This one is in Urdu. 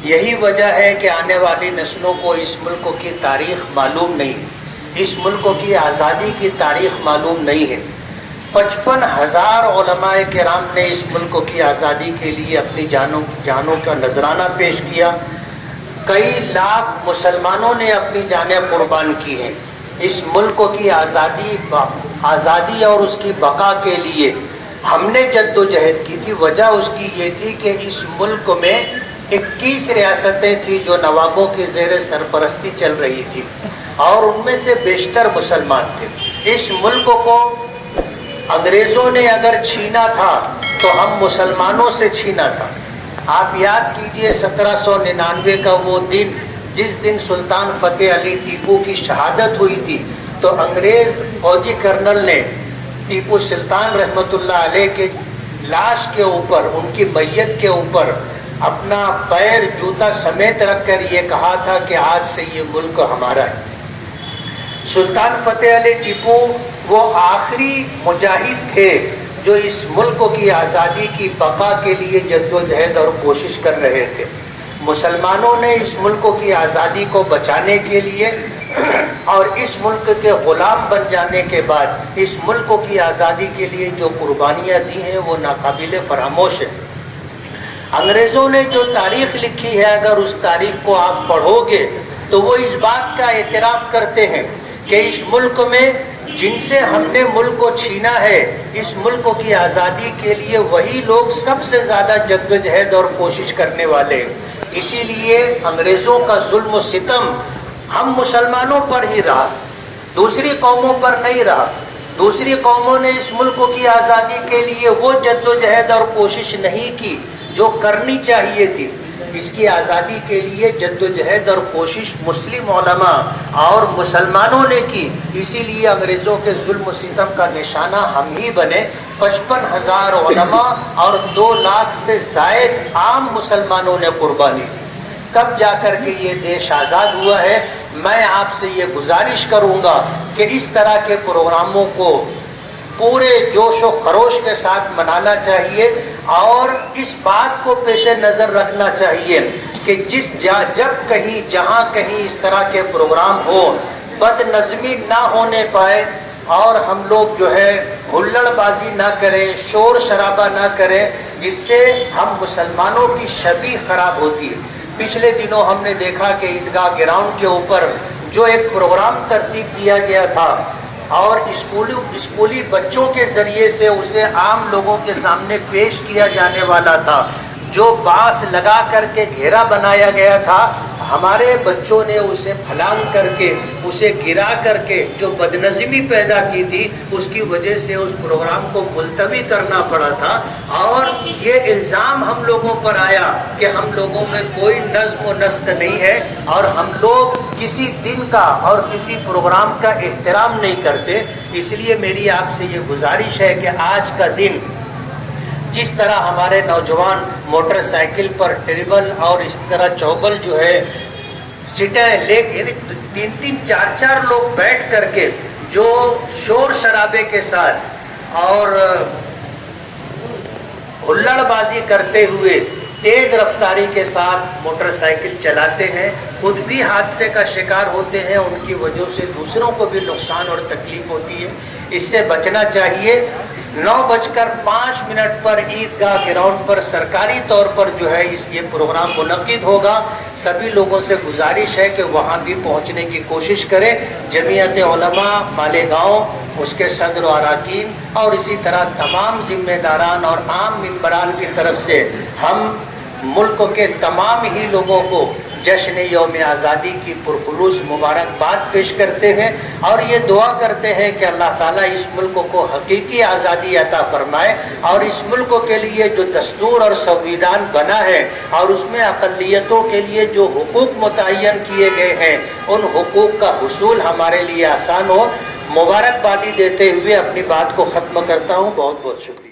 یہی وجہ ہے کہ آنے والی نسلوں کو اس ملک کی تاریخ معلوم نہیں، اس ملک کی آزادی کی تاریخ معلوم نہیں ہے۔ 55,000 علماء کرام نے اس ملک کی آزادی کے لیے اپنی جانوں کا نذرانہ پیش کیا، کئی لاکھ مسلمانوں نے اپنی جانیں قربان کی ہیں۔ اس ملک کی آزادی اور اس کی بقا کے لیے ہم نے جد و جہد کی تھی۔ وجہ اس کی یہ تھی کہ اس ملک میں 21 ریاستیں تھیں جو نوابوں کی زیر سرپرستی چل رہی تھی، اور ان میں سے بیشتر مسلمان تھے۔ اس ملک کو انگریزوں نے اگر چھینا تھا تو ہم مسلمانوں سے چھینا تھا۔ آپ یاد کیجئے 1799 کا وہ دن جس دن سلطان فتح علی ٹیپو کی شہادت ہوئی تھی، تو انگریز فوجی کرنل نے ٹیپو سلطان رحمت اللہ علیہ کے لاش کے اوپر، ان کی میت کے اوپر اپنا پیر جوتا سمیت رکھ کر یہ کہا تھا کہ آج سے یہ ملک ہمارا ہے۔ سلطان فتح علی ٹیپو وہ آخری مجاہد تھے جو اس ملک کی آزادی کی بقا کے لیے جد و جہد اور کوشش کر رہے تھے۔ مسلمانوں نے اس ملک کی آزادی کو بچانے کے لیے اور اس ملک کے غلام بن جانے کے بعد اس ملک کی آزادی کے لیے جو قربانیاں دی ہیں وہ ناقابل فراموش ہے۔ انگریزوں نے جو تاریخ لکھی ہے، اگر اس تاریخ کو آپ پڑھو گے تو وہ اس بات کا اعتراف کرتے ہیں کہ اس ملک میں جن سے ہم نے ملک کو چھینا ہے، اس ملک کی آزادی کے لیے وہی لوگ سب سے زیادہ جد و جہد اور کوشش کرنے والے ہیں۔ اسی لیے انگریزوں کا ظلم و ستم ہم مسلمانوں پر ہی رہا، دوسری قوموں پر نہیں رہا۔ دوسری قوموں نے اس ملک کی آزادی کے لیے وہ جد و جہد اور کوشش نہیں کی جو کرنی چاہیے تھی۔ اس کی آزادی کے لیے جد و جہد اور کوشش مسلم علماء اور مسلمانوں نے کی، اسی لیے انگریزوں کے ظلم و ستم کا نشانہ ہم ہی بنے۔ 55,000 علماء اور 2 لاکھ سے زائد عام مسلمانوں نے قربانی دی۔ کب جا کر کے یہ دیش آزاد ہوا ہے؟ میں آپ سے یہ گزارش کروں گا کہ اس طرح کے پروگراموں کو پورے جوش و خروش کے ساتھ منانا چاہیے، اور اس بات کو پیش نظر رکھنا چاہیے کہ جب کہیں جہاں کہیں اس طرح کے پروگرام ہو، بد نظمی نہ ہونے پائے اور ہم لوگ جو ہے ہلڑ بازی نہ کریں، شور شرابہ نہ کریں، جس سے ہم مسلمانوں کی شبیہ خراب ہوتی ہے۔ پچھلے دنوں ہم نے دیکھا کہ عیدگاہ گراؤنڈ کے اوپر جو ایک پروگرام ترتیب کیا گیا تھا اور اسکولی بچوں کے ذریعے سے اسے عام لوگوں کے سامنے پیش کیا جانے والا تھا، جو بانس لگا کر کے گھیرا بنایا گیا تھا، ہمارے بچوں نے اسے پھلانگ کر کے، اسے گرا کر کے جو بدنظمی پیدا کی تھی، اس کی وجہ سے اس پروگرام کو ملتوی کرنا پڑا تھا، اور یہ الزام ہم لوگوں پر آیا کہ ہم لوگوں میں کوئی نظم و نسق نہیں ہے اور ہم لوگ کسی دن کا اور کسی پروگرام کا احترام نہیں کرتے۔ اس لیے میری آپ سے یہ گزارش ہے کہ آج کا دن جس طرح ہمارے نوجوان موٹر سائیکل پر ٹریبل اور اس طرح چوبل جو ہے سیٹیں لے کے 3-3 4-4 لوگ بیٹھ کر کے جو شور شرابے کے ساتھ اور ہلڑ بازی کرتے ہوئے تیز رفتاری کے ساتھ موٹر سائیکل چلاتے ہیں، خود بھی حادثے کا شکار ہوتے ہیں، ان کی وجہ سے دوسروں کو بھی نقصان اور تکلیف ہوتی ہے۔ اس سے بچنا چاہیے۔ 9:05 پر عیدگاہ گراؤنڈ پر سرکاری طور پر جو ہے یہ پروگرام منعقد ہوگا۔ سبھی لوگوں سے گزارش ہے کہ وہاں بھی پہنچنے کی کوشش کریں۔ جمعیت علماء مالیگاؤں، اس کے صدر و اراکین اور اسی طرح تمام ذمہ داران اور عام ممبران کی طرف سے ہم ملک کے تمام ہی لوگوں کو جشن یوم آزادی کی پرخلوص مبارکباد پیش کرتے ہیں، اور یہ دعا کرتے ہیں کہ اللہ تعالیٰ اس ملک کو حقیقی آزادی عطا فرمائے، اور اس ملک کے لیے جو دستور اور سنویدھان بنا ہے اور اس میں اقلیتوں کے لیے جو حقوق متعین کیے گئے ہیں، ان حقوق کا حصول ہمارے لیے آسان ہو۔ مبارکبادی دیتے ہوئے اپنی بات کو ختم کرتا ہوں۔ بہت بہت شکریہ۔